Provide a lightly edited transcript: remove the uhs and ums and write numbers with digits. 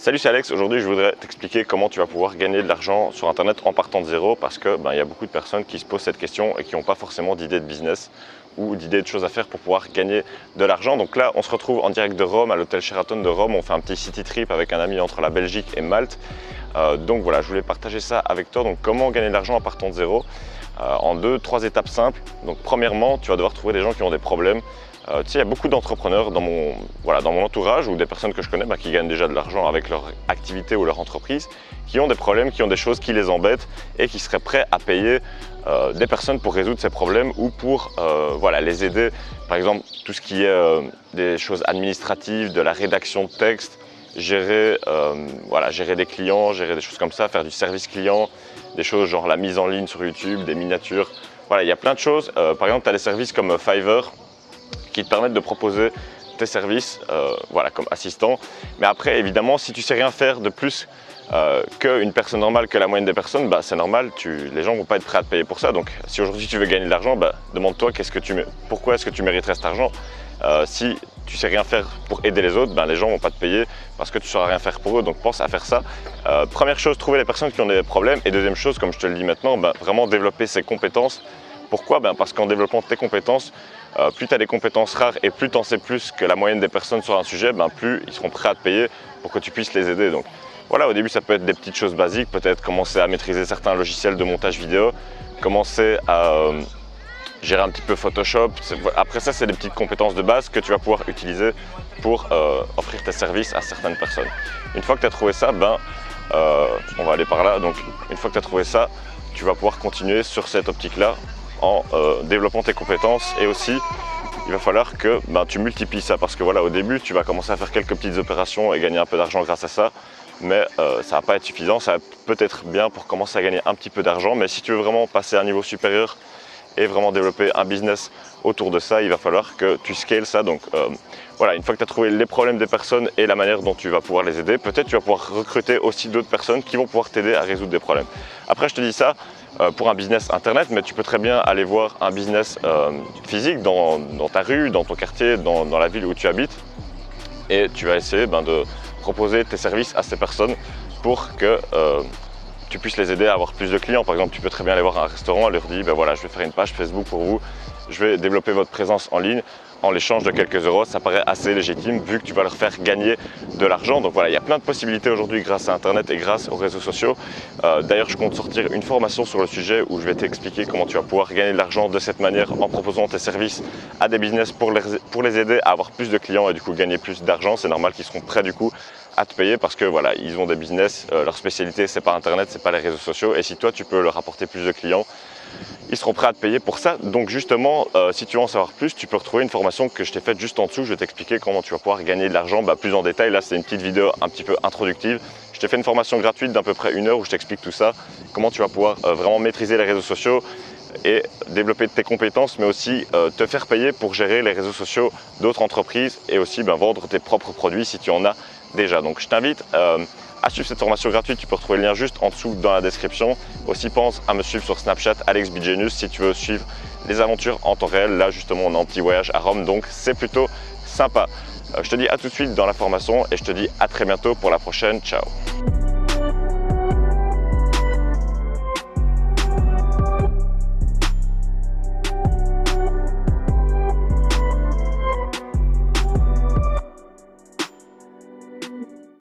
Salut, c'est Alex. Aujourd'hui, je voudrais t'expliquer comment tu vas pouvoir gagner de l'argent sur Internet en partant de zéro parce que y a beaucoup de personnes qui se posent cette question et qui n'ont pas forcément d'idée de business ou d'idées de choses à faire pour pouvoir gagner de l'argent. Donc là, on se retrouve en direct de Rome, à l'hôtel Sheraton de Rome. On fait un petit city trip avec un ami entre la Belgique et Malte. Donc voilà, je voulais partager ça avec toi. Donc comment gagner de l'argent en partant de zéro en 2-3 étapes simples. Donc premièrement, tu vas devoir trouver des gens qui ont des problèmes. Tu sais, il y a beaucoup d'entrepreneurs dans mon entourage ou des personnes que je connais qui gagnent déjà de l'argent avec leur activité ou leur entreprise, qui ont des problèmes, qui ont des choses qui les embêtent et qui seraient prêts à payer des personnes pour résoudre ces problèmes ou pour les aider. Par exemple, tout ce qui est des choses administratives, de la rédaction de texte, gérer des clients, gérer des choses comme ça, faire du service client, des choses genre la mise en ligne sur YouTube, des miniatures. Voilà, il y a plein de choses. Par exemple, tu as des services comme Fiverr qui te permettent de proposer tes services comme assistant. Mais après, évidemment, si tu sais rien faire de plus qu'une personne normale, que la moyenne des personnes, c'est normal, les gens ne vont pas être prêts à te payer pour ça. Donc si aujourd'hui tu veux gagner de l'argent, demande-toi pourquoi est-ce que tu mériterais cet argent. Si tu sais rien faire pour aider les autres, les gens ne vont pas te payer parce que tu ne sauras rien faire pour eux. Donc pense à faire ça. Première chose, trouver les personnes qui ont des problèmes. Et deuxième chose, comme je te le dis maintenant, vraiment développer ses compétences. Pourquoi? Parce qu'en développant tes compétences, plus tu as des compétences rares et plus tu en sais plus que la moyenne des personnes sur un sujet, plus ils seront prêts à te payer pour que tu puisses les aider. Donc voilà, au début ça peut être des petites choses basiques, peut-être commencer à maîtriser certains logiciels de montage vidéo, commencer à gérer un petit peu Photoshop. Après ça, c'est des petites compétences de base que tu vas pouvoir utiliser pour offrir tes services à certaines personnes. Une fois que tu as trouvé ça, on va aller par là. Donc une fois que tu as trouvé ça, tu vas pouvoir continuer sur cette optique-là en développant tes compétences, et aussi il va falloir que tu multiplies ça parce que voilà, au début tu vas commencer à faire quelques petites opérations et gagner un peu d'argent grâce à ça, mais ça va pas être suffisant. Ça va peut-être bien pour commencer à gagner un petit peu d'argent, mais si tu veux vraiment passer à un niveau supérieur et vraiment développer un business autour de ça, il va falloir que tu scales ça. Donc une fois que tu as trouvé les problèmes des personnes et la manière dont tu vas pouvoir les aider, peut-être tu vas pouvoir recruter aussi d'autres personnes qui vont pouvoir t'aider à résoudre des problèmes. Après, je te dis ça pour un business internet, mais tu peux très bien aller voir un business physique dans ta rue, dans ton quartier, dans la ville où tu habites, et tu vas essayer de proposer tes services à ces personnes pour que tu puisses les aider à avoir plus de clients. Par exemple, tu peux très bien aller voir un restaurant et leur dire je vais faire une page Facebook pour vous, je vais développer votre présence en ligne en l'échange de quelques euros. Ça paraît assez légitime vu que tu vas leur faire gagner de l'argent. Donc voilà, il y a plein de possibilités aujourd'hui grâce à Internet et grâce aux réseaux sociaux. D'ailleurs, je compte sortir une formation sur le sujet où je vais t'expliquer comment tu vas pouvoir gagner de l'argent de cette manière en proposant tes services à des business pour les aider à avoir plus de clients et du coup gagner plus d'argent. C'est normal qu'ils seront prêts du coup à te payer parce que voilà, ils ont des business, leur spécialité c'est pas Internet, c'est pas les réseaux sociaux, et si toi tu peux leur apporter plus de clients, ils seront prêts à te payer pour ça. Donc justement, si tu veux en savoir plus, tu peux retrouver une formation que je t'ai faite juste en dessous. Je vais t'expliquer comment tu vas pouvoir gagner de l'argent plus en détail. Là, c'est une petite vidéo un petit peu introductive. Je t'ai fait une formation gratuite d'à peu près 1 heure où je t'explique tout ça, comment tu vas pouvoir vraiment maîtriser les réseaux sociaux et développer tes compétences, mais aussi te faire payer pour gérer les réseaux sociaux d'autres entreprises et aussi vendre tes propres produits si tu en as déjà. Donc je t'invite à suivre cette formation gratuite. Tu peux retrouver le lien juste en dessous dans la description. Aussi, pense à me suivre sur Snapchat, AlexBGenius, si tu veux suivre les aventures en temps réel. Là justement, on est en petit voyage à Rome, donc c'est plutôt sympa. Je te dis à tout de suite dans la formation et je te dis à très bientôt pour la prochaine. Ciao.